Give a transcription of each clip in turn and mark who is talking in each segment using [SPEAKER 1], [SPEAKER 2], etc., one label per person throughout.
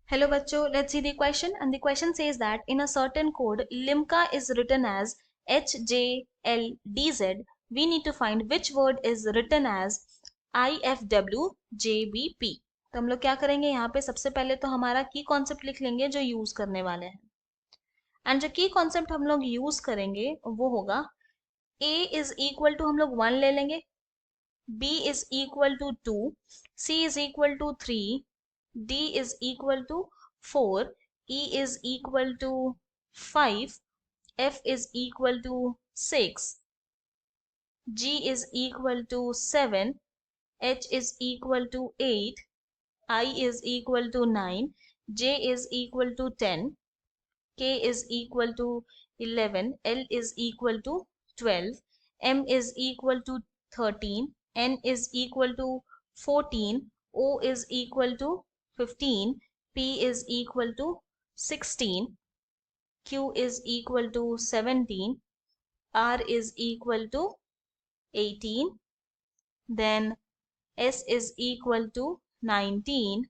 [SPEAKER 1] Hello bachcho, let's see the question, and the question says that in a certain code limca is written as HJLDZ. We need to find which word is written as IFWJBP. तो हम लोग क्या करेंगे यहाँ पे सबसे पहले तो हमारा की कॉन्सेप्ट लिख लेंगे जो यूज करने वाले हैं एंड जो की कॉन्सेप्ट हम लोग यूज करेंगे वो होगा A इज इक्वल टू हम लोग 1 ले लेंगे, B is equal to 2, C is equal to 3, D is equal to 4, E is equal to 5, F is equal to 6, G is equal to 7, H is equal to 8, I is equal to 9, J is equal to 10, K is equal to 11, L is equal to 12, M is equal to 13, N is equal to 14, O is equal to 15, P is equal to 16, Q is equal to 17, R is equal to 18, then S is equal to 19,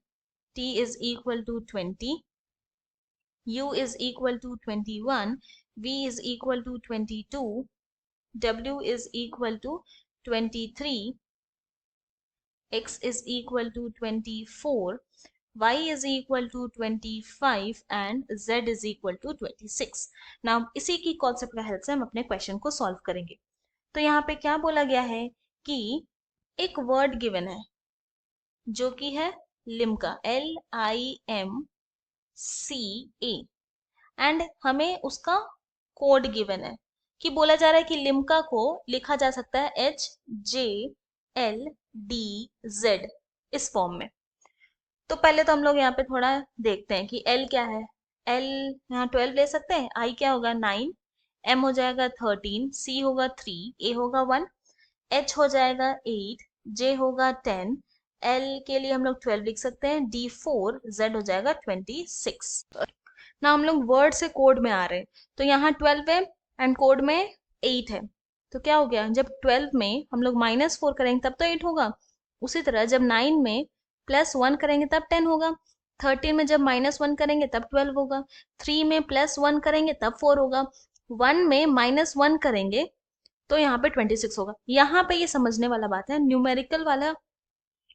[SPEAKER 1] T is equal to 20, U is equal to 21, V is equal to 22, W is equal to 23, X is equal to 24, Y is equal to 25 and Z is equal to 26. Now इसी की concept का help से हम अपने question को solve करेंगे। तो यहाँ पे क्या बोला गया है कि एक वर्ड गिवन है जो कि है लिम्का, LIMCA, एंड हमें उसका कोड गिवन है कि बोला जा रहा है कि लिम्का को लिखा जा सकता है HJLDZ इस फॉर्म में। तो पहले तो हम लोग यहाँ पे थोड़ा देखते हैं कि L क्या है। L यहाँ 12 ले सकते हैं, I क्या होगा 9, M हो जाएगा 13, C होगा 3, A होगा 1, H हो जाएगा 8, J होगा 10, L के लिए हम लोग 12 लिख सकते हैं, D 4, Z हो जाएगा 26। ना हम लोग वर्ड से कोड में आ रहे हैं, तो यहाँ 12 है एंड कोड में 8 है, तो क्या हो गया, जब 12 में हम लोग -4 करेंगे तब तो 8 होगा। उसी तरह जब 9 में +1 करेंगे तब 10 होगा, 13 में जब -1 करेंगे तब 12 होगा, 3 में +1 करेंगे तब 4 होगा, 1 में -1 करेंगे तो यहाँ पे 26 होगा। यहाँ पे ये समझने वाला बात है, न्यूमेरिकल वाला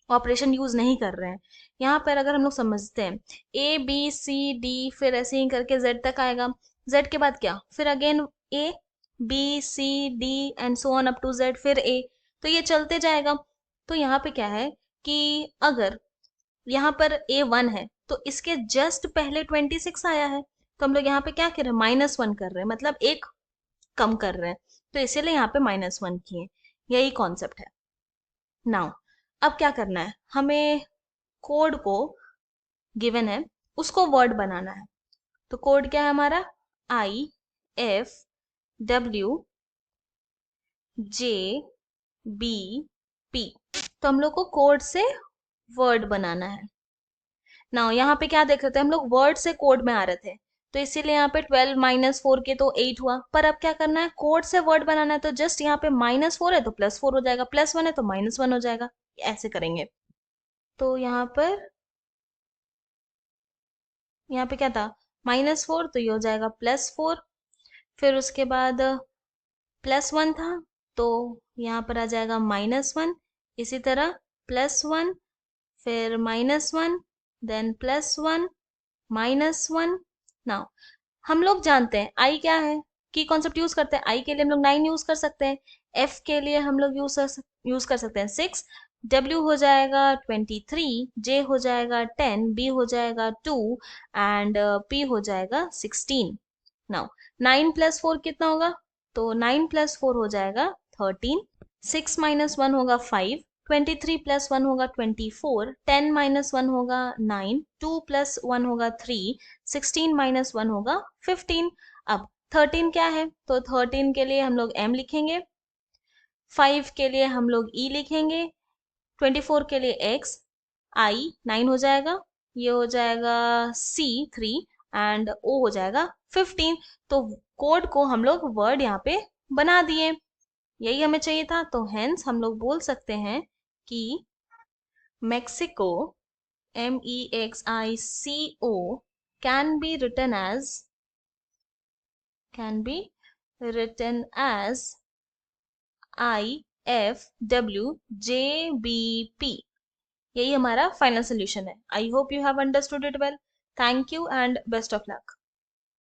[SPEAKER 1] ऑपरेशन यूज नहीं कर रहे हैं। यहाँ पर अगर हम लोग समझते हैं ABCD फिर ऐसे ही करके Z तक आएगा, Z के बाद क्या, फिर again ABCD and so on up to Z, फिर A, तो ये चलते जाएगा। तो यहाँ पे क्या है कि अगर यहाँ पर A1 है तो इसके जस्ट पहले 26 आया है, तो हम लोग यहाँ पे क्या कर रहे हैं, -1 कर रहे हैं, मतलब एक कम कर रहे हैं, तो इसीलिए यहाँ पे -1 किए। यही कॉन्सेप्ट है। नाउ अब क्या करना है, हमें कोड को गिवन है उसको वर्ड बनाना है। तो कोड क्या है हमारा, IFWJBP। तो हम लोग को कोड से वर्ड बनाना है। नाउ यहाँ पे क्या देख रहे थे हम लोग, वर्ड से कोड में आ रहे थे, तो इसीलिए यहाँ पे 12 - 4 के तो 8 हुआ। पर अब क्या करना है, कोड से वर्ड बनाना है, तो जस्ट यहाँ पे -4 है तो +4 हो जाएगा, +1 है तो -1 हो जाएगा, ऐसे करेंगे। तो यहाँ पे क्या था, -4, तो ये हो जाएगा +4, फिर उसके बाद +1 था तो यहाँ पर आ जाएगा -1, इसी तरह +1, फिर -1, देन +1, -1। नाउ हम लोग जानते हैं आई क्या है, की कॉन्सेप्ट यूज करते हैं। आई के लिए हम लोग 9 यूज कर सकते हैं, एफ के लिए हम लोग यूज कर सकते हैं 6, डब्ल्यू हो जाएगा 23, जे हो जाएगा 10, बी हो जाएगा 2 एंड पी हो जाएगा 16। नाउ 9 + 4 कितना होगा, तो 9 + 4 हो जाएगा 13, 6 - 1 होगा 5, 23 + 1 होगा 24, 10 - 1 होगा 9, 2 + 1 होगा 3, 16 - 1 होगा 15। अब 13 क्या है, तो 13 के लिए हम लोग m लिखेंगे, 5 के लिए हम लोग e लिखेंगे, 24 के लिए x, i 9 हो जाएगा, ये हो जाएगा c 3 एंड o हो जाएगा 15। तो कोड को हम लोग वर्ड यहाँ पे बना दिए, यही हमें चाहिए था। तो हेंस हम लोग बोल सकते हैं कि Mexico MEXICO can be written as IFWJBP. यही हमारा फाइनल सोल्यूशन है. I hope you have understood it well. Thank you and best of luck.